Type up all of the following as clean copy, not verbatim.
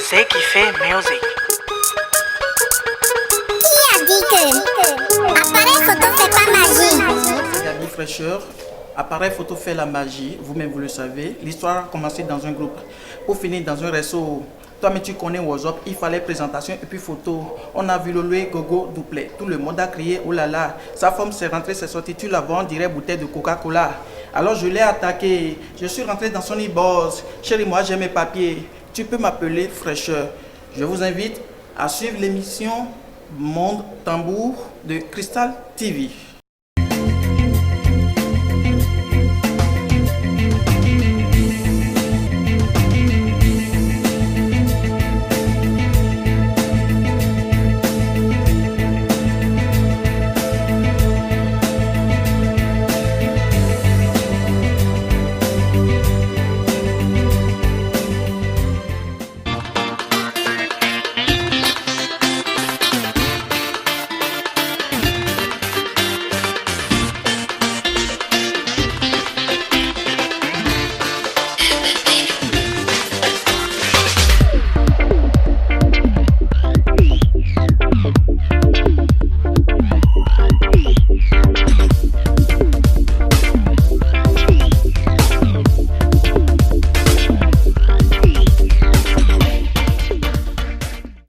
C'est qui fait music. Qui a dit que appareil photo fait pas magie? C'est Gaby Fraîcheur. Appareil photo fait la magie, vous-même vous le savez. L'histoire a commencé dans un groupe pour finir dans un réseau. Toi, mais tu connais WhatsApp, il fallait présentation et puis photo. On a vu Lolo Gogo doublet. Tout le monde a crié, oh là là, sa forme s'est rentrée, c'est sorti, tu la vends, on dirait bouteille de Coca-Cola. Alors je l'ai attaqué, je suis rentré dans son e-boss. Chérie, moi j'ai mes papiers, tu peux m'appeler Fraîcheur. Je vous invite à suivre l'émission Monde Tambour de Crystal TV.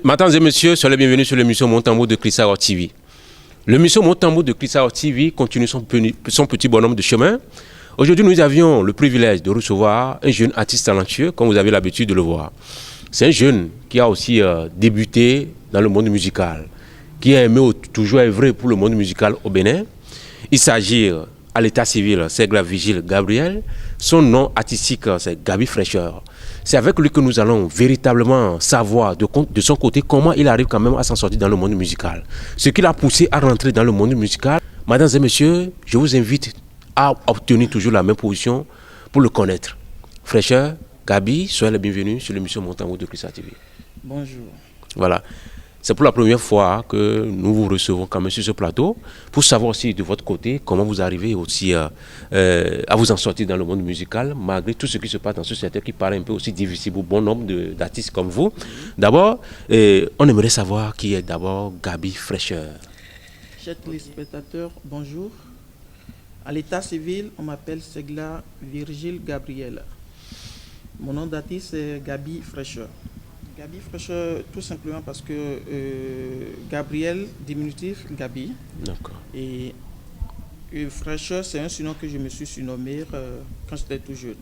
Mesdames et messieurs, soyez les bienvenus sur l'émission Mon Tambour de Crystal TV. L'émission Mon Tambour de Crystal TV continue son petit bonhomme de chemin. Aujourd'hui, nous avions le privilège de recevoir un jeune artiste talentueux, comme vous avez l'habitude de le voir. C'est un jeune qui a aussi débuté dans le monde musical, qui a aimé toujours œuvrer pour le monde musical au Bénin. Il s'agit à l'état civil, c'est Vigile Gabriel. Son nom artistique, c'est Gaby Fraîcheur. C'est avec lui que nous allons véritablement savoir de son côté comment il arrive quand même à s'en sortir dans le monde musical. Ce qui l'a poussé à rentrer dans le monde musical. Mesdames et messieurs, je vous invite à obtenir toujours la même position pour le connaître. Fraîcheur, Gaby, soyez les bienvenus sur l'émission Mon Tambour de Crystal TV. Bonjour. Voilà. C'est pour la première fois que nous vous recevons quand même sur ce plateau pour savoir aussi de votre côté comment vous arrivez aussi à vous en sortir dans le monde musical malgré tout ce qui se passe dans ce secteur qui paraît un peu aussi difficile pour bon nombre d'artistes comme vous. D'abord, on aimerait savoir qui est d'abord Gaby Fraîcheur. Chers téléspectateurs, bonjour. À l'état civil, on m'appelle Segla Virgile Gabriel. Mon nom d'artiste est Gaby Fraîcheur. Gaby Fraîcheur, tout simplement parce que Gabriel, diminutif Gaby. D'accord. Et Fraîcheur, c'est un surnom que je me suis surnommé quand j'étais tout jeune.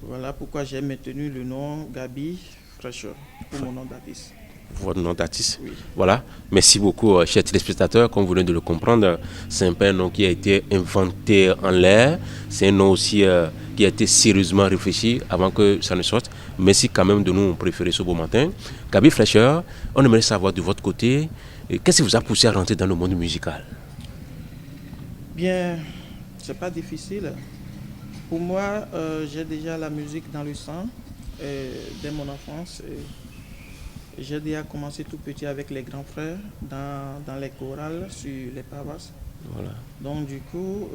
Voilà pourquoi j'ai maintenu le nom Gaby Fraîcheur pour mon nom d'artiste. Votre nom d'artiste. Oui. Voilà. Merci beaucoup, chers téléspectateurs. Comme vous venez de le comprendre, c'est un nom qui a été inventé en l'air. C'est un nom aussi qui a été sérieusement réfléchi avant que ça ne sorte. Merci quand même de nous préférer ce beau matin. Gaby Fraîcheur, on aimerait savoir de votre côté, qu'est-ce qui vous a poussé à rentrer dans le monde musical? Bien, c'est pas difficile. Pour moi, j'ai déjà la musique dans le sang dès mon enfance. J'ai déjà commencé tout petit avec les grands frères dans les chorales sur les paroisses. Voilà. Donc du coup,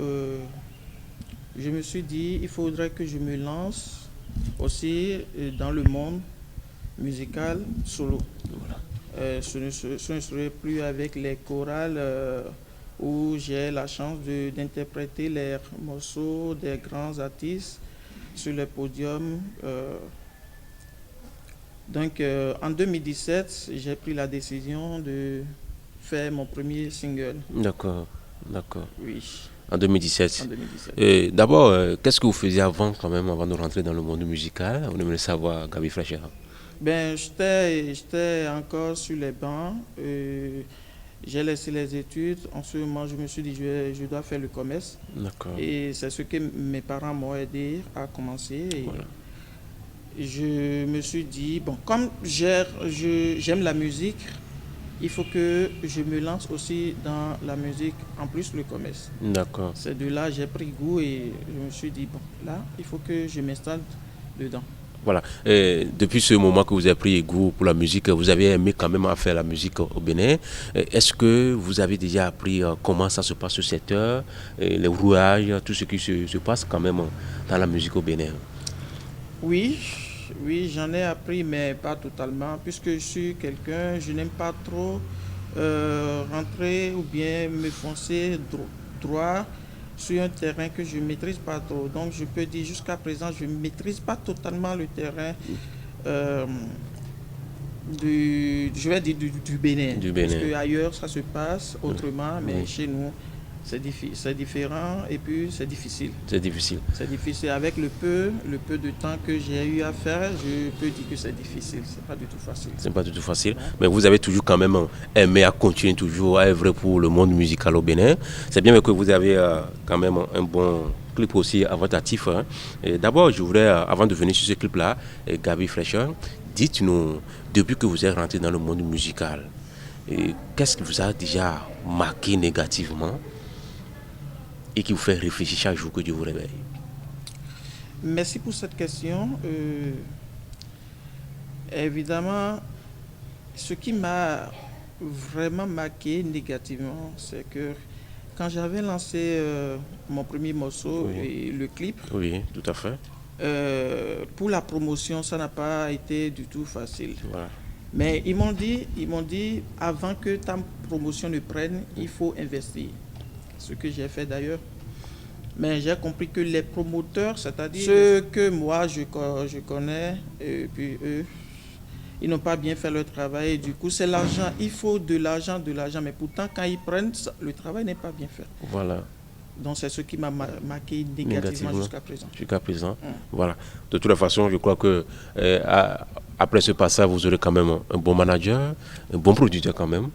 je me suis dit, il faudrait que je me lance aussi dans le monde musical solo. Voilà. Ce ne serait plus avec les chorales où j'ai la chance d'interpréter les morceaux des grands artistes sur le podium. Donc en 2017, j'ai pris la décision de faire mon premier single. D'accord, d'accord. Oui. En 2017. En 2017. D'abord, qu'est-ce que vous faisiez avant quand même, avant de rentrer dans le monde musical? On aimerait savoir, Gaby Fraîcheur. Ben, j'étais encore sur les bancs. J'ai laissé les études. En ce moment, je me suis dit je dois faire le commerce. D'accord. Et c'est ce que mes parents m'ont aidé à commencer. Et voilà. Je me suis dit, bon, comme j'aime la musique, il faut que je me lance aussi dans la musique, en plus le commerce. D'accord. C'est de là j'ai pris goût et je me suis dit, bon, là, il faut que je m'installe dedans. Voilà. Depuis ce moment que vous avez pris goût pour la musique, vous avez aimé quand même à faire la musique au Bénin. Est-ce que vous avez déjà appris comment ça se passe ce secteur, les rouages, tout ce qui se passe quand même dans la musique au Bénin? Oui, Oui, j'en ai appris, mais pas totalement, puisque je suis quelqu'un, je n'aime pas trop rentrer ou bien me foncer droit sur un terrain que je ne maîtrise pas trop. Donc, je peux dire jusqu'à présent, je ne maîtrise pas totalement le terrain euh, je vais dire du Bénin. Du Bénin. Parce qu'ailleurs, ça se passe autrement, mais Oui. chez nous, c'est différent et puis c'est difficile. C'est difficile. C'est difficile. Avec le peu de temps que j'ai eu à faire, je peux dire que c'est difficile. C'est pas du tout facile. C'est pas du tout facile. Mais vous avez toujours quand même aimé à continuer toujours à œuvrer pour le monde musical au Bénin. C'est bien que vous avez quand même un bon clip aussi à votre actif. Hein. D'abord, je voudrais, avant de venir sur ce clip-là, Gaby Fletcher, dites-nous, depuis que vous êtes rentré dans le monde musical, qu'est-ce qui vous a déjà marqué négativement et qui vous fait réfléchir chaque jour que Dieu vous réveille? Merci pour cette question. Évidemment, ce qui m'a vraiment marqué négativement, c'est que quand j'avais lancé mon premier morceau et le clip, oui, tout à fait. Pour la promotion, ça n'a pas été du tout facile. Voilà. Mais ils m'ont dit, avant que ta promotion ne prenne, il faut investir. Ce que j'ai fait d'ailleurs. Mais j'ai compris que les promoteurs, c'est-à-dire ceux que moi je connais, et puis eux, ils n'ont pas bien fait leur travail. Et du coup, c'est l'argent. Il faut de l'argent. Mais pourtant, quand ils prennent, le travail n'est pas bien fait. Voilà. Donc, c'est ce qui m'a marqué négativement jusqu'à présent. Jusqu'à présent. Voilà. De toute façon, je crois que après ce passage, vous aurez quand même un bon manager, un bon producteur quand même.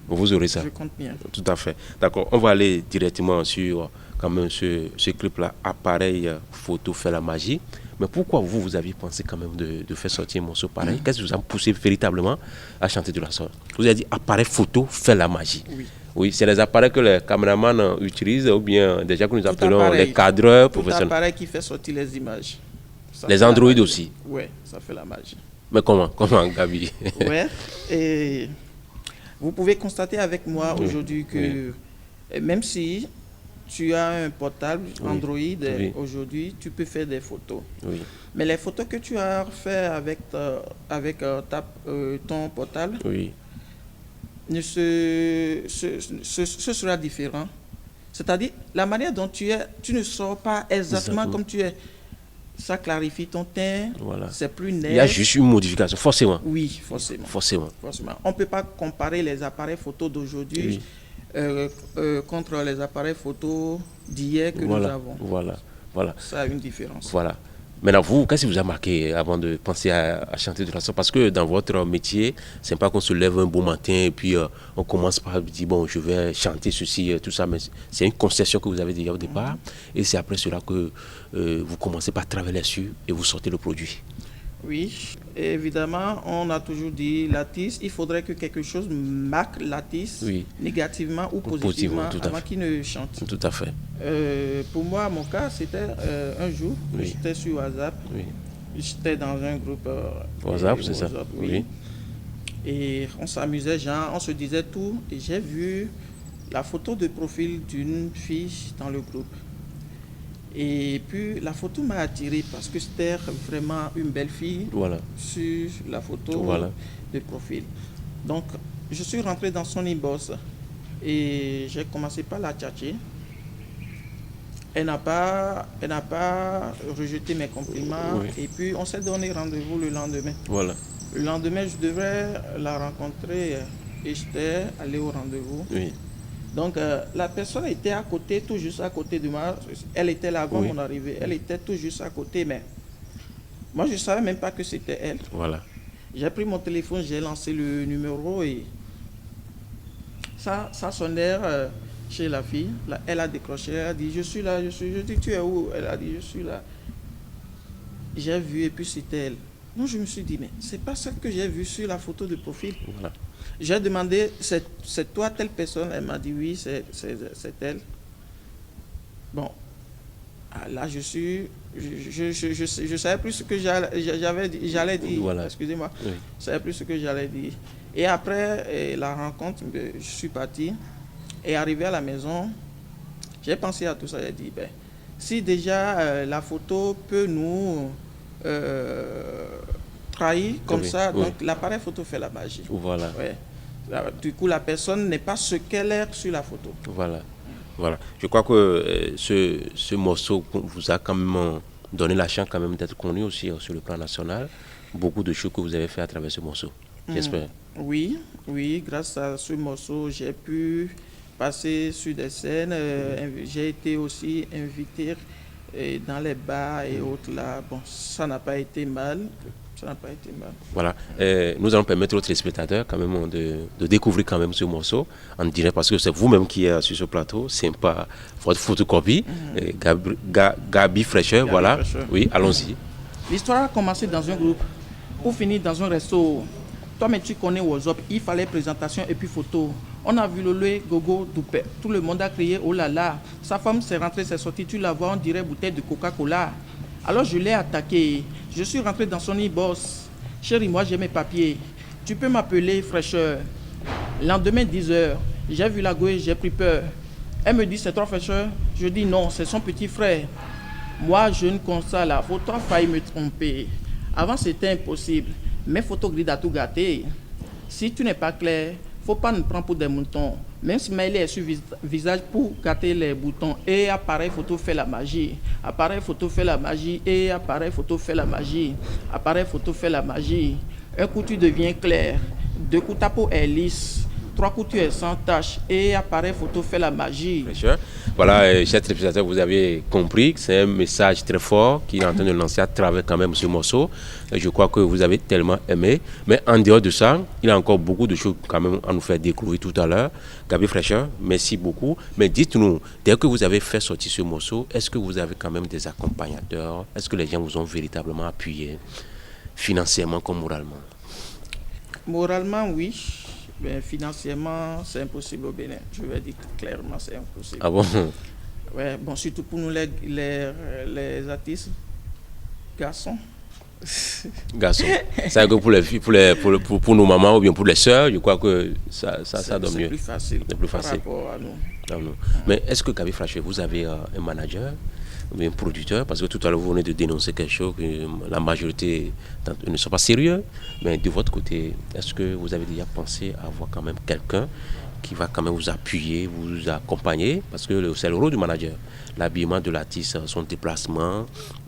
Vous aurez ça. Je compte bien. Tout à fait. D'accord. On va aller directement sur quand même ce clip-là. Appareil photo fait la magie. Mais pourquoi vous aviez pensé quand même de faire sortir un morceau pareil? Qu'est-ce qui vous a poussé véritablement à chanter de la sorte? Vous avez dit appareil photo fait la magie. Oui. Oui, c'est les appareils que les caméramans utilisent ou bien déjà que nous appelons les cadreurs professionnels. Tout appareil qui fait sortir les images. Les Android aussi. Oui, ça fait la magie. Mais comment Gaby? Oui. Et vous pouvez constater avec moi aujourd'hui que même si tu as un portable Android, aujourd'hui, tu peux faire des photos. Oui. Mais les photos que tu as fait avec ton portable, ce sera différent. C'est-à-dire, la manière dont tu es, tu ne sors pas exactement comme tu es. Ça clarifie ton teint, c'est plus net. Il y a juste une modification, forcément. Oui, forcément. On ne peut pas comparer les appareils photo d'aujourd'hui contre les appareils photo d'hier que nous avons. Voilà. Ça a une différence. Voilà. Maintenant, vous, qu'est-ce qui vous a marqué avant de penser à chanter de la sorte? Parce que dans votre métier, c'est pas qu'on se lève un beau matin et puis on commence par dire, bon, je vais chanter ceci, tout ça, mais c'est une conception que vous avez déjà au départ. Et c'est après cela que vous commencez par travailler dessus et vous sortez le produit. Oui, et évidemment, on a toujours dit l'artiste, il faudrait que quelque chose marque l'artiste négativement ou positivement avant qu'il ne chante. Tout à fait. Pour moi, mon cas, c'était un jour, j'étais sur WhatsApp, j'étais dans un groupe WhatsApp, c'est ça. Et on s'amusait, genre, on se disait tout, et j'ai vu la photo de profil d'une fille dans le groupe. Et puis la photo m'a attiré parce que c'était vraiment une belle fille sur la photo de profil. Donc je suis rentré dans son inbox et j'ai commencé par la tchatcher. Elle n'a pas rejeté mes compliments et puis on s'est donné rendez-vous le lendemain. Le lendemain, je devrais la rencontrer et j'étais allé au rendez-vous. Donc la personne était à côté, tout juste à côté de moi. Elle était là avant mon arrivée. Elle était tout juste à côté, mais moi je ne savais même pas que c'était elle. J'ai pris mon téléphone, j'ai lancé le numéro et ça sonnait chez la fille. Là, elle a décroché, elle a dit je suis là, je dis tu es où? Elle a dit je suis là. J'ai vu et puis c'était elle. Donc je me suis dit mais c'est pas celle que j'ai vue sur la photo de profil. J'ai demandé, c'est toi telle personne? Elle m'a dit oui, c'est elle. Bon, là je savais plus ce que j'allais dire. Excusez-moi, je savais plus ce que j'allais dire. Et après la rencontre, je suis parti et arrivé à la maison, j'ai pensé à tout ça. J'ai dit si déjà la photo peut nous trahi comme Oui, ça, oui. donc l'appareil photo fait la magie. Voilà. Ouais. Du coup, la personne n'est pas ce qu'elle est sur la photo. Voilà. Voilà. Je crois que ce morceau vous a quand même donné la chance quand même d'être connu aussi sur le plan national. Beaucoup de choses que vous avez fait à travers ce morceau. J'espère. Oui, oui, grâce à ce morceau, j'ai pu passer sur des scènes. J'ai été aussi invité dans les bars et autres là. Bon, ça n'a pas été mal. Ça n'a pas été mal. Voilà. Nous allons permettre aux téléspectateurs quand même de découvrir quand même ce morceau en direct parce que c'est vous-même qui êtes sur ce plateau. C'est pas votre photocopie. Gabi Fraîcheur, voilà. Fraîcheur. Oui, allons-y. L'histoire a commencé dans un groupe pour finir dans un resto. Toi, mais tu connais WhatsApp, il fallait présentation et puis photo. On a vu le gogo doupé. Tout le monde a crié oh là là. Sa femme s'est rentrée, s'est sortie. Tu la vois, on dirait bouteille de Coca-Cola. Alors je l'ai attaqué. Je suis rentré dans son e-boss. Chérie, moi j'ai mes papiers. Tu peux m'appeler Fraîcheur. Lendemain 10h, j'ai vu la gouée, j'ai pris peur. Elle me dit c'est toi Fraîcheur. Je dis non, c'est son petit frère. Moi, je ne constate la photo a failli me tromper. Avant, c'était impossible. Mais photo gris a tout gâté. Si tu n'es pas clair, faut pas nous prendre pour des moutons. Même si Maëlé est sur visage pour gâter les boutons. Et appareil photo fait la magie. Appareil photo fait la magie. Et appareil photo fait la magie. Appareil photo fait la magie. Un coup tu deviens clair. Deux coups ta peau est lisse. Trois coups tu es sans tache. Et appareil photo fait la magie. Voilà, chers téléspectateurs, vous avez compris que c'est un message très fort qu'il est en train de lancer à travers quand même ce morceau. Je crois que vous avez tellement aimé. Mais en dehors de ça, il y a encore beaucoup de choses quand même à nous faire découvrir tout à l'heure. Gabi Fraîcheur, merci beaucoup. Mais dites-nous, dès que vous avez fait sortir ce morceau, est-ce que vous avez quand même des accompagnateurs? Est-ce que les gens vous ont véritablement appuyé, financièrement comme moralement? Moralement, oui. Ben, financièrement, c'est impossible au Bénin. Je vais dire clairement, c'est impossible. Ah bon? Ouais, bon, surtout pour nous les artistes, garçons. Garçons. C'est que pour les filles, pour nos mamans ou bien pour les sœurs, je crois que ça donne mieux. C'est plus facile. C'est plus facile. Par rapport à nous. Mais est-ce que Gabi Fraîcheur, vous avez un manager ou bien un producteur? Parce que tout à l'heure, vous venez de dénoncer quelque chose que la majorité ne sont pas sérieux. Mais de votre côté, est-ce que vous avez déjà pensé à avoir quand même quelqu'un qui va quand même vous appuyer, vous accompagner? Parce que c'est le rôle du manager. L'habillement de l'artiste, son déplacement,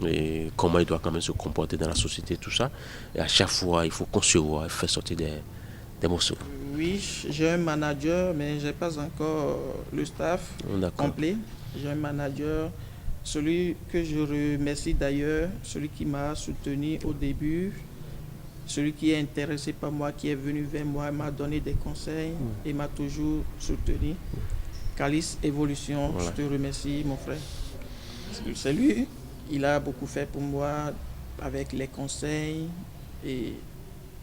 et comment il doit quand même se comporter dans la société, tout ça. Et à chaque fois, il faut concevoir et faire sortir des morceaux. Oui, j'ai un manager, mais je n'ai pas encore le staff complet. J'ai un manager, celui que je remercie d'ailleurs, celui qui m'a soutenu au début, celui qui est intéressé par moi, qui est venu vers moi, m'a donné des conseils et m'a toujours soutenu. Calice Évolution, voilà. Je te remercie mon frère. C'est lui, il a beaucoup fait pour moi avec les conseils et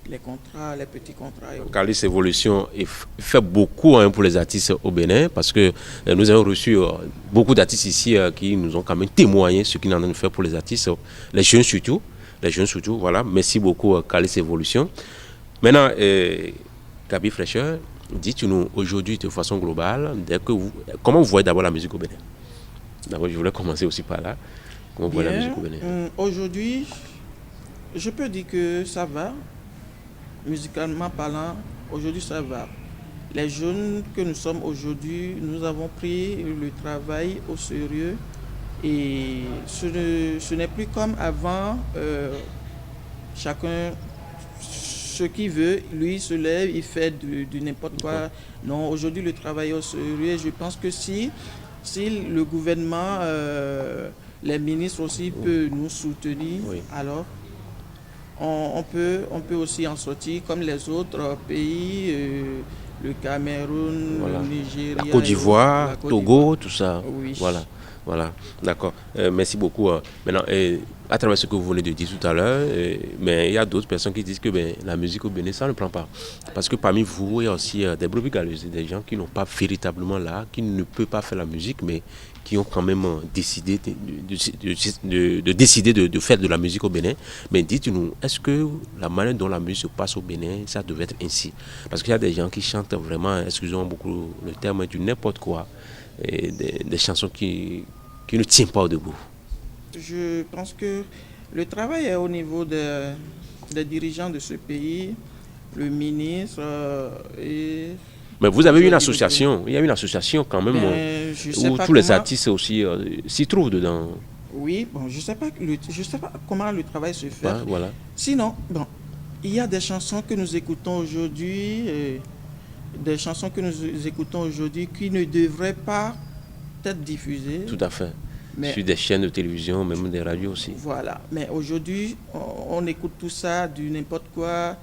les contrats, les petits contrats. Calice Évolution fait beaucoup pour les artistes au Bénin parce que nous avons reçu beaucoup d'artistes ici qui nous ont quand même témoigné ce qu'ils ont en fait pour les artistes, les jeunes surtout. Voilà. Merci beaucoup Calice Évolution. Maintenant, Gabi Fraîcheur, dites-nous aujourd'hui de façon globale, comment vous voyez d'abord la musique au Bénin? D'abord, je voulais commencer aussi par là. Comment vous voyez la musique au Bénin? Aujourd'hui, je peux dire que ça va. Musicalement parlant, aujourd'hui ça va. Les jeunes que nous sommes aujourd'hui, nous avons pris le travail au sérieux et ce n'est plus comme avant. Chacun ce qu'il veut, lui il se lève, il fait du n'importe quoi. Non, aujourd'hui le travail est au sérieux. Je pense que si le gouvernement, les ministres aussi peuvent nous soutenir, alors on peut aussi en sortir comme les autres pays, le Cameroun, le Nigeria, la Côte d'Ivoire, Togo, tout ça. Oui. Voilà, d'accord. Merci beaucoup. Maintenant, à travers ce que vous venez de dire tout à l'heure, mais il y a d'autres personnes qui disent que la musique au Bénin, ça ne prend pas. Parce que parmi vous, il y a aussi des brebis galeuses, des gens qui n'ont pas véritablement là, qui ne peuvent pas faire la musique, mais qui ont quand même décidé de décider de faire de la musique au Bénin. Mais dites-nous, est-ce que la manière dont la musique se passe au Bénin, ça devait être ainsi? Parce qu'il y a des gens qui chantent vraiment, excusez-moi beaucoup le terme, du n'importe quoi, et des chansons qui ne tiennent pas au debout. Je pense que le travail est au niveau des dirigeants de ce pays, le ministre et... Mais vous avez une association, il y a une association quand même où tous les artistes aussi s'y trouvent dedans. Oui, bon, je sais pas comment le travail se fait. Ouais, voilà. Sinon, bon, il y a des chansons que nous écoutons aujourd'hui, qui ne devraient pas être diffusées. Tout à fait. Sur des chaînes de télévision, même des radios aussi. Voilà. Mais aujourd'hui, on écoute tout ça, du n'importe quoi,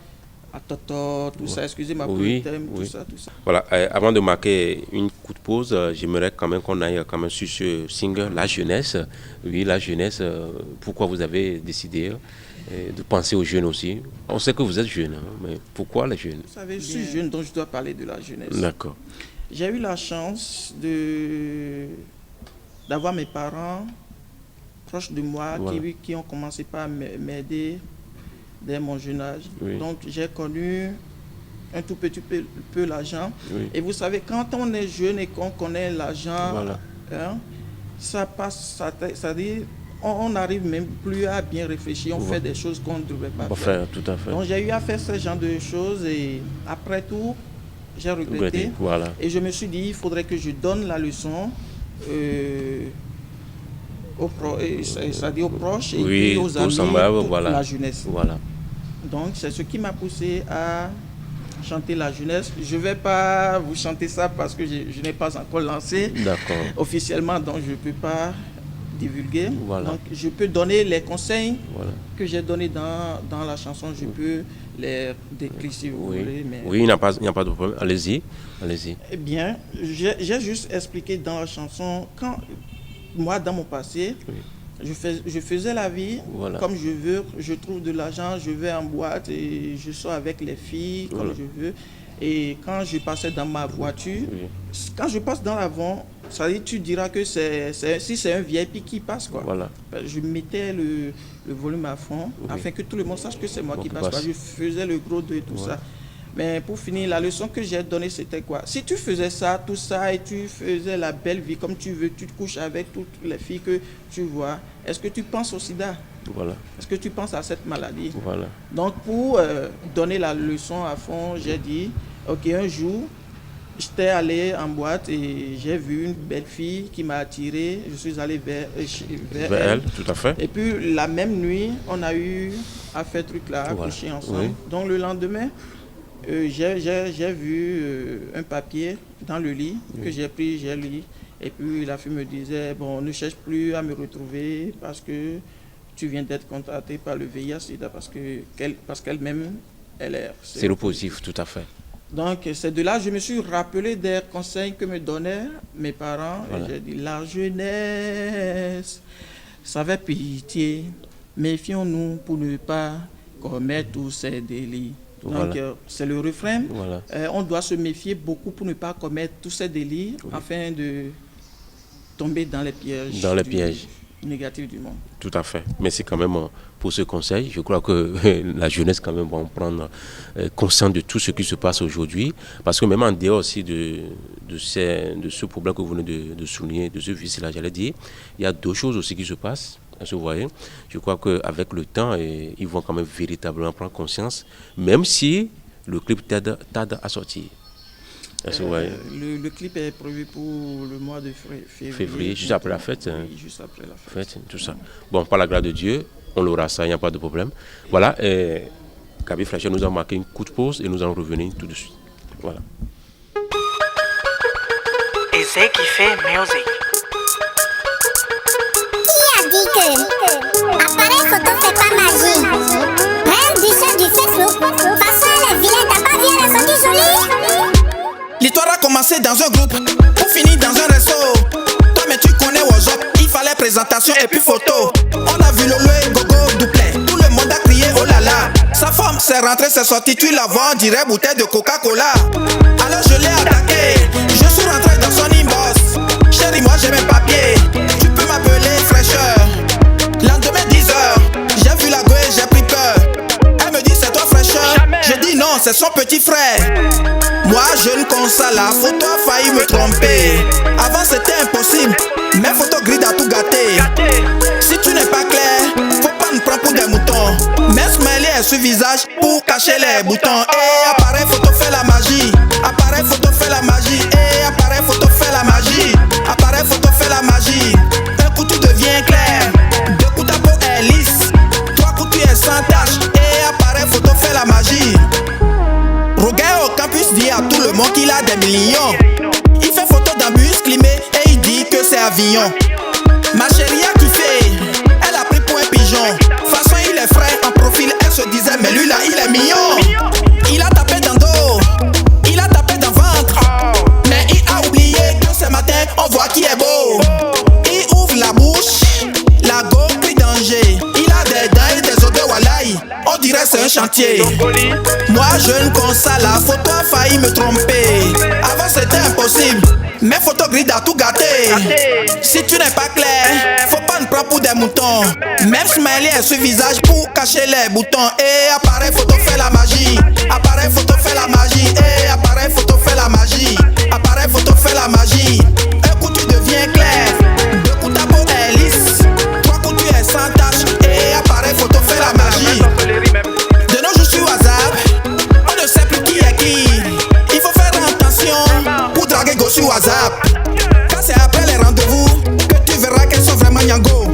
à Toto, tout ça, excusez-moi pour le thème, tout ça. Voilà, avant de marquer une coup de pause, j'aimerais quand même qu'on aille quand même sur ce single, La Jeunesse. Oui, La Jeunesse, pourquoi vous avez décidé de penser aux jeunes aussi? On sait que vous êtes jeune, hein, mais pourquoi les jeunes? Vous savez, je suis jeune, donc je dois parler de la jeunesse. D'accord. J'ai eu la chance d'avoir mes parents proches de moi, voilà, qui ont commencé par m'aider dès mon jeune âge. Oui. Donc j'ai connu un tout petit peu l'argent. Oui. Et vous savez, quand on est jeune et qu'on connaît l'argent, voilà, hein, ça passe, ça dit, on n'arrive même plus à bien réfléchir, on fait des choses qu'on ne devrait pas faire. Tout à fait. Donc j'ai eu à faire ce genre de choses et après tout, j'ai regretté. Voilà. Et je me suis dit, il faudrait que je donne la leçon c'est-à-dire aux proches et puis aux amis, voilà, la jeunesse. Voilà. Donc c'est ce qui m'a poussé à chanter la jeunesse. Je ne vais pas vous chanter ça parce que je n'ai pas encore lancé officiellement, donc je ne peux pas divulguer. Voilà. Donc je peux donner les conseils, voilà, que j'ai donnés dans la chanson, je peux les décrire si vous voulez. Mais... Oui, il n'y a pas de problème. Allez-y. Eh bien, j'ai juste expliqué dans la chanson, quand moi, dans mon passé, je faisais la vie, voilà, comme je veux, je trouve de l'argent, je vais en boîte et je sors avec les filles comme je veux. Et quand je passais dans ma voiture, quand je passe dans l'avant, ça dit, tu diras que si c'est un VIP qui passe, quoi. Voilà. Je mettais le volume à fond, afin que tout le monde sache que c'est moi qui passe. Je faisais le gros de tout ça. Mais pour finir, la leçon que j'ai donnée, c'était quoi? Si tu faisais ça, tout ça, et tu faisais la belle vie comme tu veux, tu te couches avec toutes les filles que tu vois, est-ce que tu penses au sida? Voilà. Est-ce que tu penses à cette maladie? Voilà. Donc, pour donner la leçon à fond, j'ai dit, ok, un jour, j'étais allé en boîte et j'ai vu une belle fille qui m'a attiré. Je suis allé vers elle. Tout à fait. Et puis, la même nuit, on a eu à faire truc là, à coucher ensemble. Oui. Donc, le lendemain, j'ai vu un papier dans le lit que j'ai pris, j'ai lu. Et puis la fille me disait, bon, ne cherche plus à me retrouver parce que tu viens d'être contacté par le VIH-Sida parce qu'elle-même, elle est... C'est le positif, tout à fait. Donc c'est de là que je me suis rappelé des conseils que me donnaient mes parents. Voilà. Et j'ai dit, la jeunesse, ça fait pitié, méfions-nous pour ne pas commettre tous ces délits. Donc, c'est le refrain. Voilà. On doit se méfier beaucoup pour ne pas commettre tous ces délits afin de tomber dans les pièges, négatifs du monde. Tout à fait. Merci quand même pour ce conseil. Je crois que la jeunesse quand même va en prendre conscience de tout ce qui se passe aujourd'hui. Parce que même en dehors aussi de ce problème que vous venez de souligner, de ce vice-là, j'allais dire, il y a d'autres choses aussi qui se passent. Vous voyez, je crois qu'avec le temps, ils vont quand même véritablement prendre conscience, même si le clip tarde à sortir. Le clip est prévu pour le mois de février. Juste après la fête. Oui, juste après la fête. Tout ça. Bon, par la grâce de Dieu, on l'aura ça, il n'y a pas de problème. Voilà, Gaby Fletcher nous a marqué une coup de pause et nous allons revenir tout de suite. Voilà. Ezek qui fait music. Appareil photo fait pas magie. Prends du chat du Facebook. Façon les vilains, t'as pas vu elles sont du joli. L'histoire a commencé dans un groupe pour finir dans un resto. Toi mais tu connais WhatsApp, il fallait présentation et puis photo. On a vu Lolo et Gogo doublet. Tout le monde a crié oh là là. Sa femme s'est rentrée, s'est sortie, tu la vois, on dirait bouteille de Coca-Cola. Alors je l'ai attaqué, je suis rentré dans son inbox. Chérie moi j'ai mes papiers, tu peux m'appeler fraîcheur. Lendemain 10h, j'ai vu la go et j'ai pris peur. Elle me dit c'est toi fraîcheur. Je dis non, c'est son petit frère. Moi je ne console, la photo a failli me tromper. Avant c'était impossible, mes photos grid à tout gâter. Si tu n'es pas clair, faut pas nous prendre pour des moutons. Mes smileys est sur visage pour cacher les boutons. Et appareil photo fait la magie. Appareil photo fait la magie. Et appareil photo fait la magie. Appareil photo fait la magie. Un coup tu deviens clair. Deux coups ta peau est lisse. Trois coups tu es sans tache. Et appareil photo fait la magie. Roguin au campus dit à tout le monde qu'il a des millions. Il fait photo d'un bus climé et il dit que c'est avion. Ma chérie a kiffé, elle a pris pour un pigeon. Façon il est frais en profil, elle se disait mais lui là il est mignon. Il a tapé dans dos, il a tapé dans ventre. Mais il a oublié que ce matin on voit qui est beau. Il ouvre la bouche, la go crie danger. Il a des dents et des odeurs walaï, on dirait c'est un chantier. Moi jeune comme ça, la photo a failli me tromper. Avant c'était impossible, mes photos gris a tout gâté. Si tu n'es pas clair, faut pas nous prendre pour des moutons. Même smiley est sur visage pour cacher les boutons. Et appareil photo fait la magie. Appareil photo fait la magie. Et appareil photo fait la magie. Appareil photo fait la magie. Un coup tu deviens clair. Deux coups ta peau est lisse. Trois coups tu es sans tache. Et appareil photo fait la magie. De nos jours sur WhatsApp, on ne sait plus qui est qui. Il faut faire attention pour draguer go sur WhatsApp. Quand c'est après les rendez-vous que tu verras qu'elles sont vraiment nyango.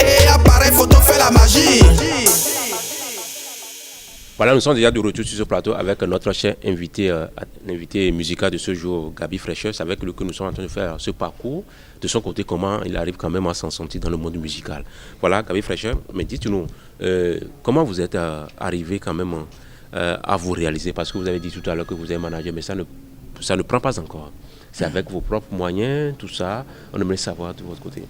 Et appareil photo fait la magie. Voilà, nous sommes déjà de retour sur ce plateau avec notre cher invité musical de ce jour, Gaby Fresher, avec lequel nous sommes en train de faire ce parcours. De son côté, comment il arrive quand même à s'en sortir dans le monde musical. Voilà, Gaby Fresher, mais dites-nous, comment vous êtes arrivé quand même à vous réaliser? Parce que vous avez dit tout à l'heure que vous êtes manager, mais ça ne prend pas encore. C'est avec vos propres moyens, tout ça. On aimerait savoir de votre côté.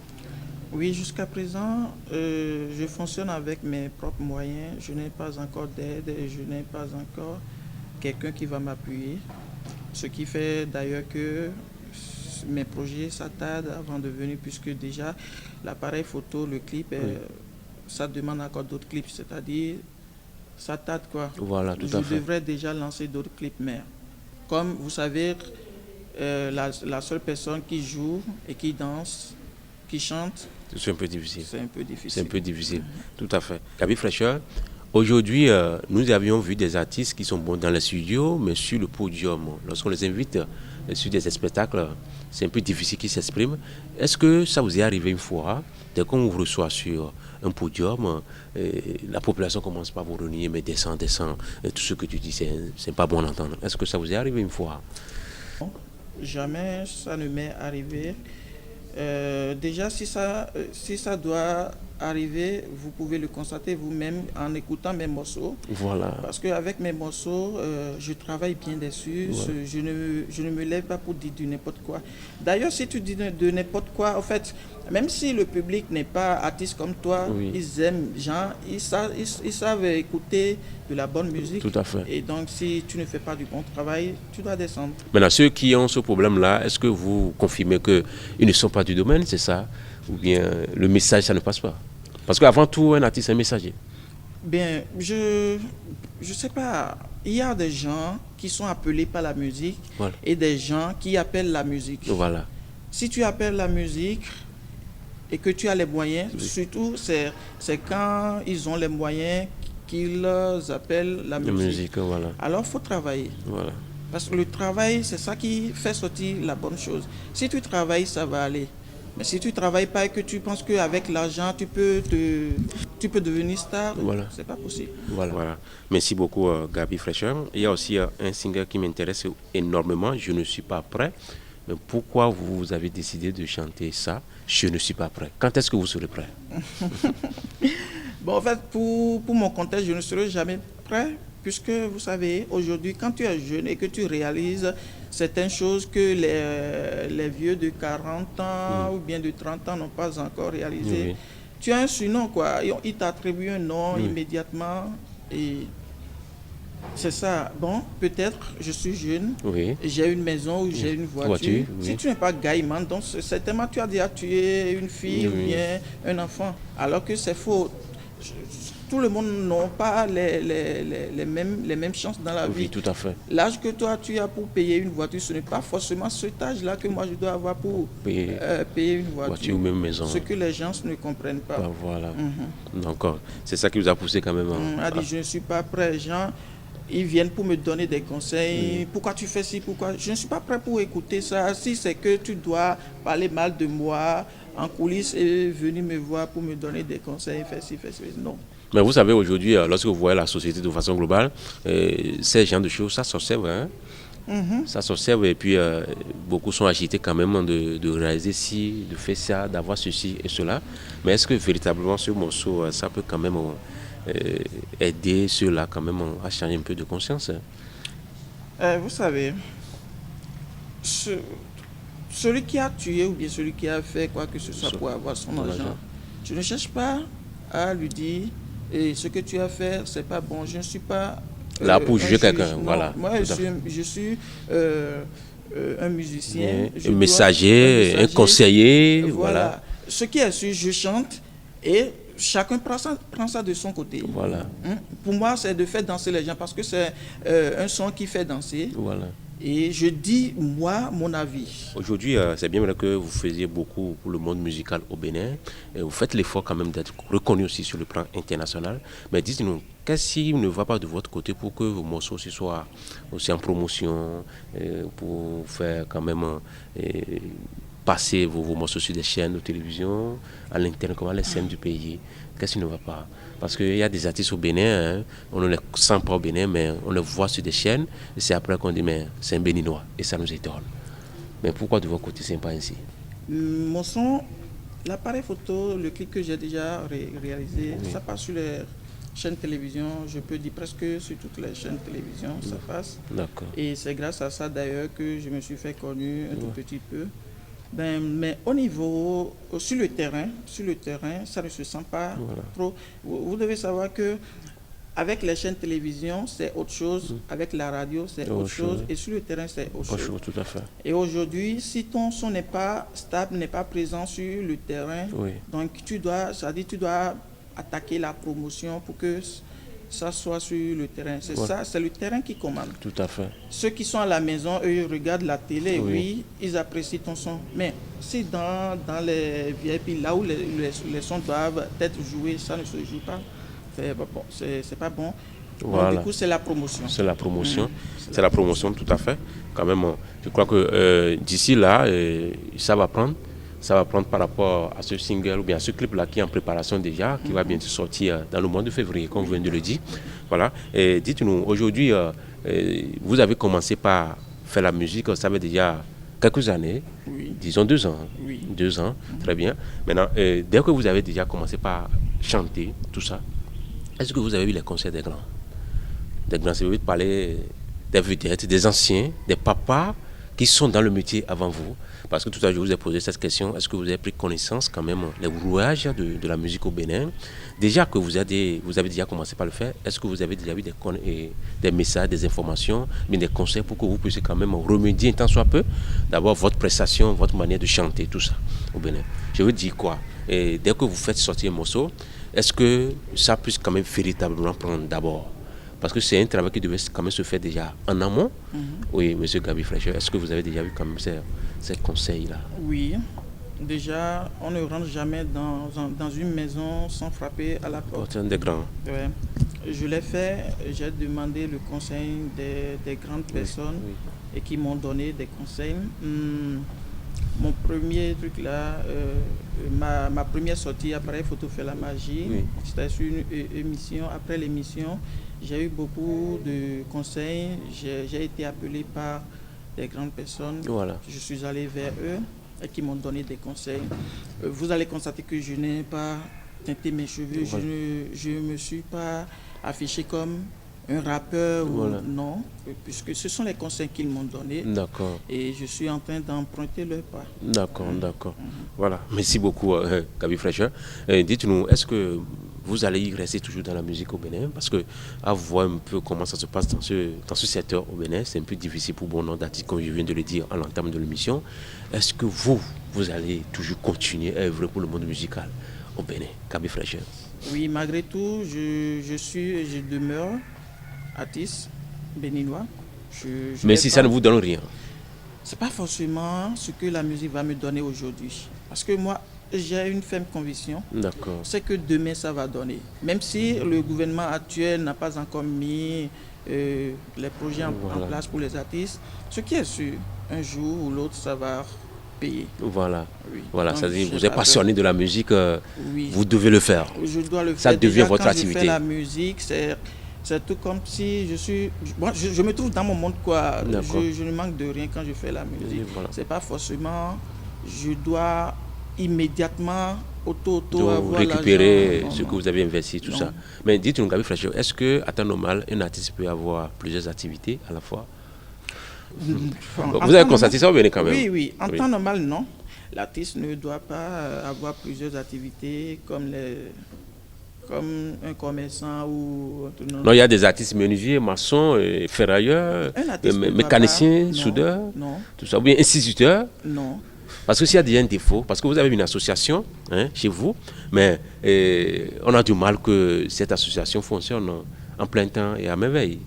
Oui, jusqu'à présent, je fonctionne avec mes propres moyens. Je n'ai pas encore d'aide, je n'ai pas encore quelqu'un qui va m'appuyer. Ce qui fait d'ailleurs que mes projets s'attardent avant de venir, puisque déjà l'appareil photo, le clip, ça demande encore d'autres clips, c'est-à-dire ça tarde quoi. Voilà, tout à fait. Je devrais déjà lancer d'autres clips, mais comme vous savez, la seule personne qui joue et qui danse, qui chante, c'est un peu difficile. C'est un peu difficile. C'est un peu difficile, tout à fait. Gaby Fresher, aujourd'hui, nous avions vu des artistes qui sont bons dans les studios, mais sur le podium, lorsqu'on les invite sur des spectacles, c'est un peu difficile qu'ils s'expriment. Est-ce que ça vous est arrivé une fois, dès qu'on vous reçoit sur un podium, la population commence par vous renier, mais descend, tout ce que tu dis, c'est pas bon à entendre. Est-ce que ça vous est arrivé une fois? Non, jamais ça ne m'est arrivé. Déjà, si ça doit arriver, vous pouvez le constater vous-même en écoutant mes morceaux. Voilà. Parce qu'avec mes morceaux, je travaille bien dessus. Voilà. Je ne me lève pas pour dire du n'importe quoi. D'ailleurs, si tu dis de n'importe quoi, en fait, même si le public n'est pas artiste comme toi, oui, ils aiment, ils savent écouter de la bonne musique. Tout à fait. Et donc, si tu ne fais pas du bon travail, tu dois descendre. Maintenant, ceux qui ont ce problème-là, est-ce que vous confirmez qu'ils ne sont pas du domaine, c'est ça? Ou bien le message, ça ne passe pas? Parce qu'avant tout, un artiste est un messager. Bien, je sais pas. Il y a des gens qui sont appelés par la musique, voilà, et des gens qui appellent la musique. Voilà. Si tu appelles la musique et que tu as les moyens, oui, surtout c'est quand ils ont les moyens qu'ils appellent la musique. Voilà. Alors il faut travailler. Voilà. Parce que le travail, c'est ça qui fait sortir la bonne chose. Si tu travailles, ça va aller. Mais si tu ne travailles pas et que tu penses qu'avec l'argent, tu peux devenir star, voilà, c'est pas possible. Voilà. Merci beaucoup, Gaby Fresher. Il y a aussi un single qui m'intéresse énormément, Je ne suis pas prêt. Mais pourquoi vous avez décidé de chanter ça, Je ne suis pas prêt? Quand est-ce que vous serez prêt? Bon, en fait, pour mon contexte, je ne serai jamais prêt. Puisque, vous savez, aujourd'hui, quand tu es jeune et que tu réalises certaines choses que les vieux de 40 ans ou bien de 30 ans n'ont pas encore réalisées, oui, tu as un surnom, quoi. Ils t'attribuent un nom immédiatement. Et c'est ça. Bon, peut-être je suis jeune, j'ai une maison ou j'ai une voiture. Si tu n'es pas gaïman, donc certainement tu as déjà tué une fille ou bien un enfant. Alors que c'est faux. tout le monde n'a pas les mêmes chances dans la vie. Oui, tout à fait. L'âge que toi tu as pour payer une voiture, ce n'est pas forcément cet âge-là que moi je dois avoir pour payer une voiture ou même maison. Ce que les gens ne comprennent pas. Ben, voilà. Donc, c'est ça qui vous a poussé quand même. A dit, je ne suis pas prêt. Les gens, ils viennent pour me donner des conseils. Pourquoi tu fais ci? Pourquoi? Je ne suis pas prêt pour écouter ça. Si c'est que tu dois parler mal de moi en coulisses et venir me voir pour me donner des conseils, fais ci, non. Mais vous savez, aujourd'hui, lorsque vous voyez la société de façon globale, ces genres de choses, ça s'observe. Hein? Ça s'observe et puis beaucoup sont agités quand même de réaliser ci, de faire ça, d'avoir ceci et cela. Mais est-ce que véritablement ce morceau, ça peut quand même aider ceux-là quand même à changer un peu de conscience? Vous savez, celui qui a tué ou bien celui qui a fait quoi que ce soit pour avoir son argent, tu ne cherches pas à lui dire ce que tu as fait, c'est pas bon. Je ne suis pas là pour juger quelqu'un, voilà. Moi, je suis un musicien, un messager, un conseiller, voilà. Ce qui est sûr, je chante et chacun prend ça de son côté. Voilà. Pour moi, c'est de faire danser les gens parce que c'est un son qui fait danser. Voilà. Et je dis, moi, mon avis. Aujourd'hui, c'est bien vrai que vous faisiez beaucoup pour le monde musical au Bénin. Et vous faites l'effort quand même d'être reconnu aussi sur le plan international. Mais dites-nous, qu'est-ce qui ne va pas de votre côté pour que vos morceaux aussi soient aussi en promotion, pour faire quand même passer vos morceaux sur des chaînes de télévision, à l'interne, comme à les scènes du pays? Qu'est-ce qui ne va pas? Parce qu'il y a des artistes au Bénin, hein, on ne les sent pas au Bénin, mais on les voit sur des chaînes, et c'est après qu'on dit, mais c'est un Béninois, et ça nous étonne. Mais pourquoi de votre côté, ce n'est pas ainsi? Mon son, l'appareil photo, le clip que j'ai déjà réalisé, ça passe sur les chaînes télévision, je peux dire presque sur toutes les chaînes télévision, ça passe. D'accord. Et c'est grâce à ça d'ailleurs que je me suis fait connu un tout petit peu. Mais au niveau, sur le terrain, ça ne se sent pas trop. Vous devez savoir que avec les chaînes télévision, c'est autre chose. Avec la radio, c'est autre chose. Et sur le terrain, c'est autre chose. Tout à fait. Et aujourd'hui, si ton son n'est pas stable, n'est pas présent sur le terrain, donc tu dois attaquer la promotion pour que ça soit sur le terrain. C'est ça, c'est le terrain qui commande. Tout à fait. Ceux qui sont à la maison, eux, ils regardent la télé, oui, ils apprécient ton son. Mais si dans les VIP, là où les sons doivent être joués, ça ne se joue pas, c'est pas bon. Voilà. Donc, du coup, c'est la promotion. C'est la promotion. C'est la promotion, tout à fait. Quand même, je crois que d'ici là, ça va prendre. Ça va prendre par rapport à ce single ou bien à ce clip-là qui est en préparation déjà, qui va bientôt sortir dans le mois de février, comme vous venez de le dire. Voilà. Et dites-nous, aujourd'hui, vous avez commencé par faire la musique, ça fait déjà quelques années, disons 2 ans. 2 ans, très bien. Maintenant, dès que vous avez déjà commencé par chanter, tout ça, est-ce que vous avez eu les conseils des grands? Des grands, si vous voulez parler des vedettes, des anciens, des papas qui sont dans le métier avant vous? Parce que tout à l'heure, je vous ai posé cette question. Est-ce que vous avez pris connaissance quand même des rouages de la musique au Bénin? Déjà que vous avez déjà commencé par le faire, est-ce que vous avez déjà eu des messages, des informations, mais des conseils pour que vous puissiez quand même remédier un tant soit peu d'abord votre prestation, votre manière de chanter, tout ça au Bénin? Je veux dire quoi? Et dès que vous faites sortir un morceau, est-ce que ça puisse quand même véritablement prendre d'abord? Parce que c'est un travail qui devait quand même se faire déjà en amont. Oui, monsieur Gaby Fleischer, est-ce que vous avez déjà vu quand même ces conseils-là? Oui. Déjà, on ne rentre jamais dans une maison sans frapper à la porte. Des grands. Ouais. Je l'ai fait, j'ai demandé le conseil des grandes personnes et qui m'ont donné des conseils. Mon premier truc là, ma première sortie, appareil photo fait la magie, c'était sur une émission. Après l'émission, j'ai eu beaucoup de conseils. J'ai été appelé par des grandes personnes. Voilà. Je suis allé vers eux et qui m'ont donné des conseils. Vous allez constater que je n'ai pas teinté mes cheveux, je ne me suis pas affiché comme un rappeur, non, puisque ce sont les conseils qu'ils m'ont donnés. D'accord. Et je suis en train d'emprunter leur pas. D'accord, d'accord. Voilà, merci beaucoup, Gaby Fleischer. Dites-nous, est-ce que vous allez y rester toujours dans la musique au Bénin? Parce que à voir un peu comment ça se passe dans ce secteur au Bénin, c'est un peu difficile pour bon nombre d'artistes, comme je viens de le dire à l'entame de l'émission. Est-ce que vous allez toujours continuer à œuvrer pour le monde musical au Bénin, Gaby Fleischer? Oui, malgré tout, je demeure artiste béninois. Mais si ça ne vous donne rien. C'est pas forcément ce que la musique va me donner aujourd'hui. Parce que moi, j'ai une ferme conviction. D'accord. C'est que demain, ça va donner. Même si le gouvernement actuel n'a pas encore mis les projets en place pour les artistes, ce qui est sûr, un jour ou l'autre, ça va payer. Voilà. Oui. Voilà, Donc, ça veut dire vous êtes passionné de la musique, oui. vous devez le faire. Je dois le faire. Ça devient déjà, votre quand activité. Je fais la musique, c'est tout comme si je suis. Bon, je me trouve dans mon monde, quoi. Je ne manque de rien quand je fais la musique. Voilà. C'est pas forcément. Je dois immédiatement avoir récupérer ce non. que vous avez investi, tout ça. Mais dites-nous, Gaby Frécheur, est-ce qu'à temps normal, un artiste peut avoir plusieurs activités à la fois? Vous avez constaté ça ou bien quand même? Oui. En temps normal, non. L'artiste ne doit pas avoir plusieurs activités comme un commerçant ou... Non, il y a des artistes menuisiers, maçons, ferrailleurs, mécaniciens, soudeurs, tout ça, ou bien instituteurs. Non. Parce que s'il y a déjà un défaut, parce que vous avez une association chez vous, mais on a du mal que cette association fonctionne en plein temps et à merveille.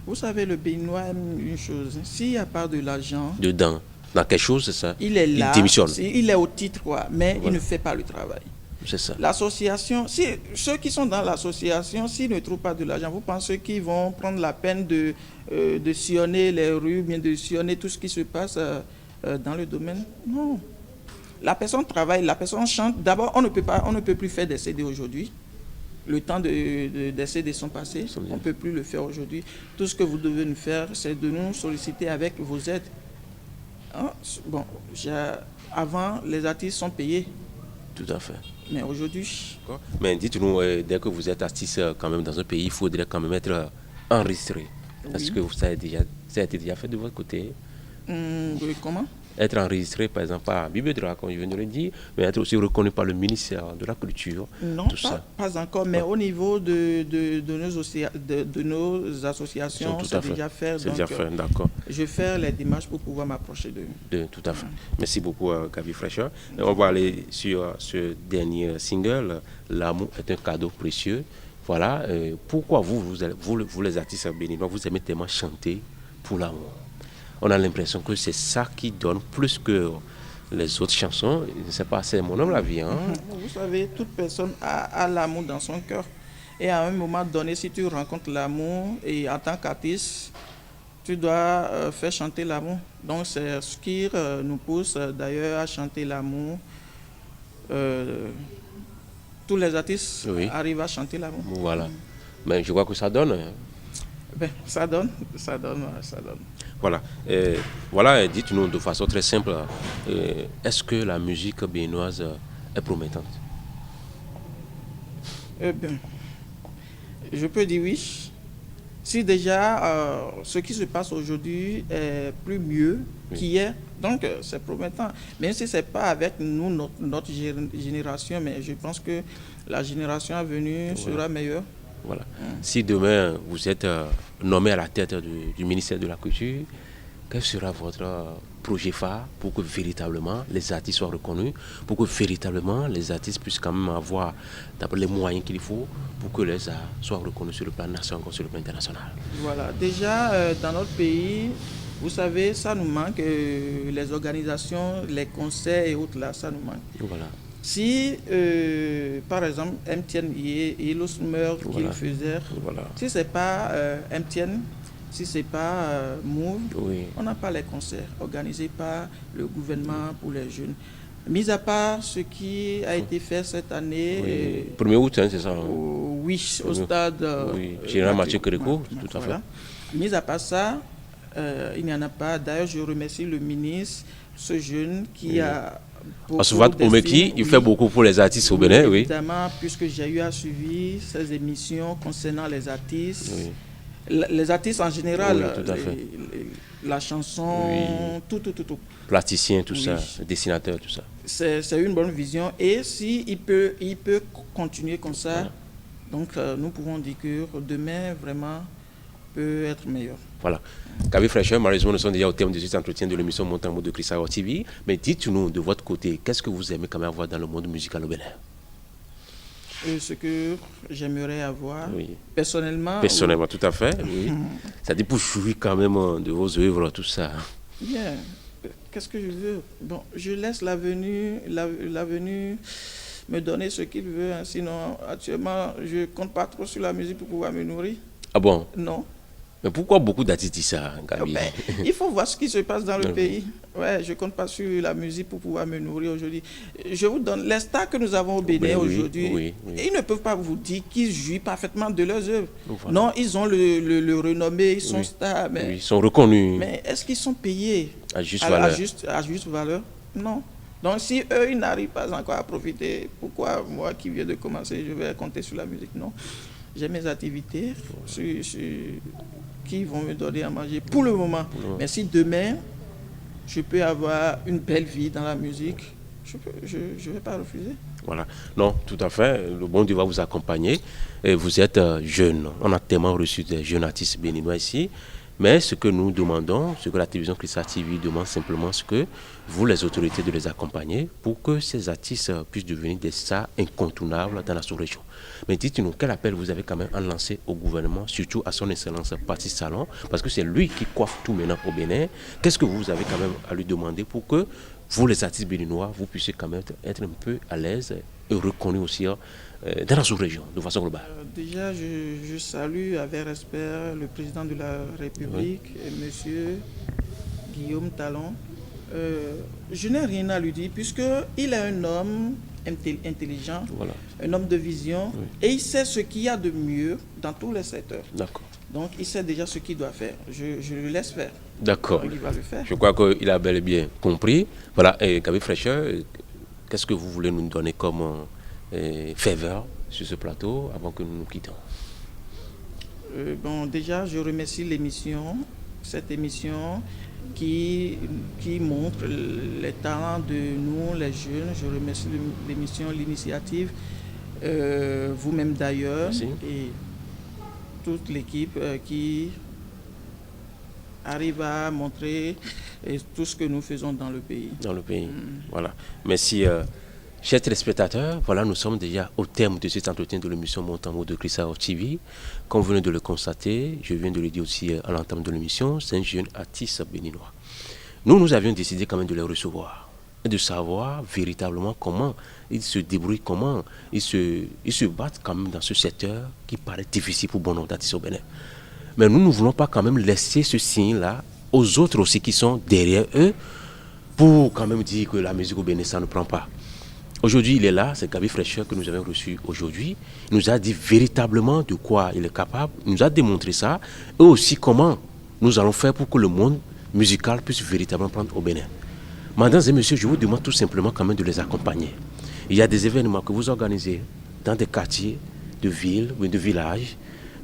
Vous savez, le Béninois aime une chose, s'il n'y a pas de l'argent... Dedans, dans quelque chose, c'est ça. Il est là, il démissionne. Il est au titre, quoi, mais il ne fait pas le travail. C'est ça. L'association, ceux qui sont dans l'association, s'ils ne trouvent pas de l'argent, vous pensez qu'ils vont prendre la peine de sillonner les rues, bien de sillonner tout ce qui se passe dans le domaine? Non. La personne travaille, la personne chante. D'abord, on ne peut plus faire des CD aujourd'hui. Le temps des CD sont passés. On ne peut plus le faire aujourd'hui. Tout ce que vous devez nous faire, c'est de nous solliciter avec vos aides. Hein? Bon, avant, les artistes sont payés. Tout à fait. Mais aujourd'hui... Mais dites-nous, dès que vous êtes artiste quand même dans un pays, il faudrait quand même être enregistré. Oui. Est-ce que ça a été déjà fait de votre côté? Comment? Être enregistré, par exemple, par Bibedra, comme je viens de le dire, mais être aussi reconnu par le ministère de la Culture. Non, pas encore, mais au niveau de nos associations, c'est déjà fait. C'est déjà fait, d'accord. Je vais faire les démarches pour pouvoir m'approcher d'eux. Tout à fait. Merci beaucoup, Gaby Frécheur. On va aller sur ce dernier single, L'amour est un cadeau précieux. Voilà, pourquoi vous les artistes béninois, vous aimez tellement chanter pour l'amour? On a l'impression que c'est ça qui donne plus que les autres chansons. Je ne sais pas, c'est mon homme la vie. Hein? Vous savez, toute personne a l'amour dans son cœur. Et à un moment donné, si tu rencontres l'amour, et en tant qu'artiste, tu dois faire chanter l'amour. Donc c'est ce qui nous pousse d'ailleurs à chanter l'amour. Tous les artistes arrivent à chanter l'amour. Voilà. Mais je vois que ça donne. Ben, ça donne. Voilà. Voilà, dites-nous de façon très simple, est-ce que la musique béninoise est promettante? Bien, je peux dire oui. Si déjà ce qui se passe aujourd'hui est plus mieux qu'hier, donc c'est promettant. Même si ce n'est pas avec nous, notre génération, mais je pense que la génération à venir sera meilleure. Voilà. Si demain vous êtes nommé à la tête du ministère de la Culture, quel sera votre projet phare pour que véritablement les artistes soient reconnus, pour que véritablement les artistes puissent quand même avoir les moyens qu'il faut pour que les arts soient reconnus sur le plan national comme sur le plan international? Voilà. Déjà, dans notre pays, vous savez, ça nous manque, les organisations, les concerts et autres là, ça nous manque. Voilà. Si, par exemple, MTN et l'autre meurt qu'il faisait, si ce n'est pas MTN, si ce n'est pas Move, on n'a pas les concerts organisés par le gouvernement pour les jeunes. Mis à part ce qui a été fait cette année... 1er août, hein, c'est ça? Oui, au stade... Général Mathieu Kéréko, tout à fait. Mis à part ça, il n'y en a pas. D'ailleurs, je remercie le ministre, ce jeune qui a... Assoufat Omeki, il fait beaucoup pour les artistes au Bénin, évidemment, puisque j'ai eu à suivre ces émissions concernant les artistes. Les artistes en général, la chanson, tout. Plasticien, tout ça, dessinateur, tout ça. C'est une bonne vision. Et s'il peut continuer comme ça, donc nous pouvons dire que demain, vraiment, peut être meilleur. Voilà. Gaby Frécheur, malheureusement, nous sommes déjà au terme de cet entretien de l'émission Monte en Mode de Chrissa TV. Mais dites-nous, de votre côté, qu'est-ce que vous aimez quand même avoir dans le monde musical au Bénin? ce que j'aimerais avoir. Oui. Personnellement. Personnellement, tout à fait. Oui. C'est-à-dire pour jouir quand même de vos œuvres, tout ça. Bien. Qu'est-ce que je veux? Bon, je laisse l'avenir me donner ce qu'il veut. Hein. Sinon, actuellement, je compte pas trop sur la musique pour pouvoir me nourrir. Ah bon? Non. Mais pourquoi beaucoup d'artistes disent ça, Gabi? Ben, il faut voir ce qui se passe dans le pays. Ouais, je compte pas sur la musique pour pouvoir me nourrir aujourd'hui. Je vous donne les stars que nous avons au Bénin aujourd'hui. Oui. Ils ne peuvent pas vous dire qu'ils jouissent parfaitement de leurs œuvres. Voilà. Non, ils ont le renommé, ils sont stars. Mais, Ils sont reconnus mais est-ce qu'ils sont payés à juste valeur. à juste valeur? Non. Donc si eux, ils n'arrivent pas encore à profiter, pourquoi moi qui viens de commencer, je vais compter sur la musique? Non. J'ai mes activités qui vont me donner à manger pour le moment. Mais si demain, je peux avoir une belle vie dans la musique, je ne vais pas refuser. Voilà. Non, tout à fait. Le bon Dieu va vous accompagner. Et vous êtes jeune. On a tellement reçu des jeunes artistes béninois ici. Mais ce que nous demandons, ce que la télévision Crissa TV demande simplement, c'est que vous, les autorités, de les accompagner pour que ces artistes puissent devenir des stars incontournables dans la sous-région. Mais dites-nous, quel appel vous avez quand même à lancer au gouvernement, surtout à son excellence Patrice Talon, parce que c'est lui qui coiffe tout maintenant au Bénin. Qu'est-ce que vous avez quand même à lui demander pour que vous, les artistes béninois, vous puissiez quand même être un peu à l'aise et reconnus aussi dans la sous-région, de façon globale? Déjà, je salue avec respect le président de la République, M. Guillaume Talon. Je n'ai rien à lui dire, puisqu'il est un homme intelligent, voilà, un homme de vision, et il sait ce qu'il y a de mieux dans tous les secteurs. D'accord. Donc, il sait déjà ce qu'il doit faire. Je le laisse faire. D'accord. Il va le faire. Je crois qu'il a bel et bien compris. Voilà, et Gabi Fraîcheur, qu'est-ce que vous voulez nous donner comme faveur sur ce plateau avant que nous nous quittons? Bon, déjà, je remercie cette émission qui montre les talents de nous, les jeunes. Je remercie l'émission, l'initiative, vous-même d'ailleurs, et toute l'équipe qui arrive à montrer tout ce que nous faisons dans le pays. Dans le pays, voilà. Merci. Chers téléspectateurs, voilà, nous sommes déjà au terme de cet entretien de l'émission Montambo de Crissa TV. Comme vous venez de le constater, je viens de le dire aussi à l'entame de l'émission, c'est un jeune artiste béninois. Nous avions décidé quand même de les recevoir et de savoir véritablement comment ils se débrouillent, comment ils se battent quand même dans ce secteur qui paraît difficile pour bon nombre d'artistes au Bénin. Mais nous ne voulons pas quand même laisser ce signe-là aux autres aussi qui sont derrière eux pour quand même dire que la musique au Bénin, ça ne prend pas. Aujourd'hui, il est là, c'est Gabi Fraîcheur que nous avons reçu aujourd'hui. Il nous a dit véritablement de quoi il est capable, il nous a démontré ça, et aussi comment nous allons faire pour que le monde musical puisse véritablement prendre au Bénin. Mesdames et messieurs, je vous demande tout simplement quand même de les accompagner. Il y a des événements que vous organisez dans des quartiers de villes ou de villages,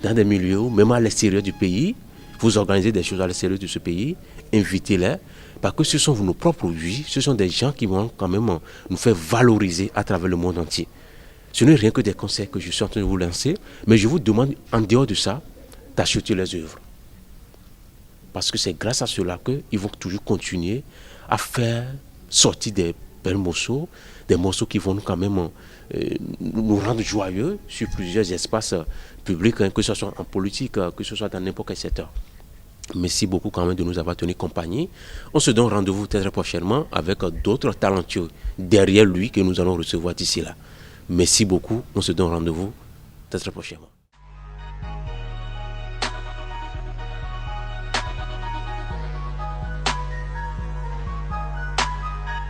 dans des milieux, même à l'extérieur du pays. Vous organisez des choses à l'extérieur de ce pays, invitez-les. Parce que ce sont nos propres vies, ce sont des gens qui vont quand même nous faire valoriser à travers le monde entier. Ce n'est rien que des conseils que je suis en train de vous lancer, mais je vous demande, en dehors de ça, d'acheter les œuvres. Parce que c'est grâce à cela qu'ils vont toujours continuer à faire sortir des belles morceaux, des morceaux qui vont quand même nous rendre joyeux sur plusieurs espaces publics, que ce soit en politique, que ce soit dans n'importe quel secteur. Merci beaucoup quand même de nous avoir tenu compagnie. On se donne rendez-vous très prochainement avec d'autres talentueux derrière lui que nous allons recevoir d'ici là. Merci beaucoup. On se donne rendez-vous très prochainement.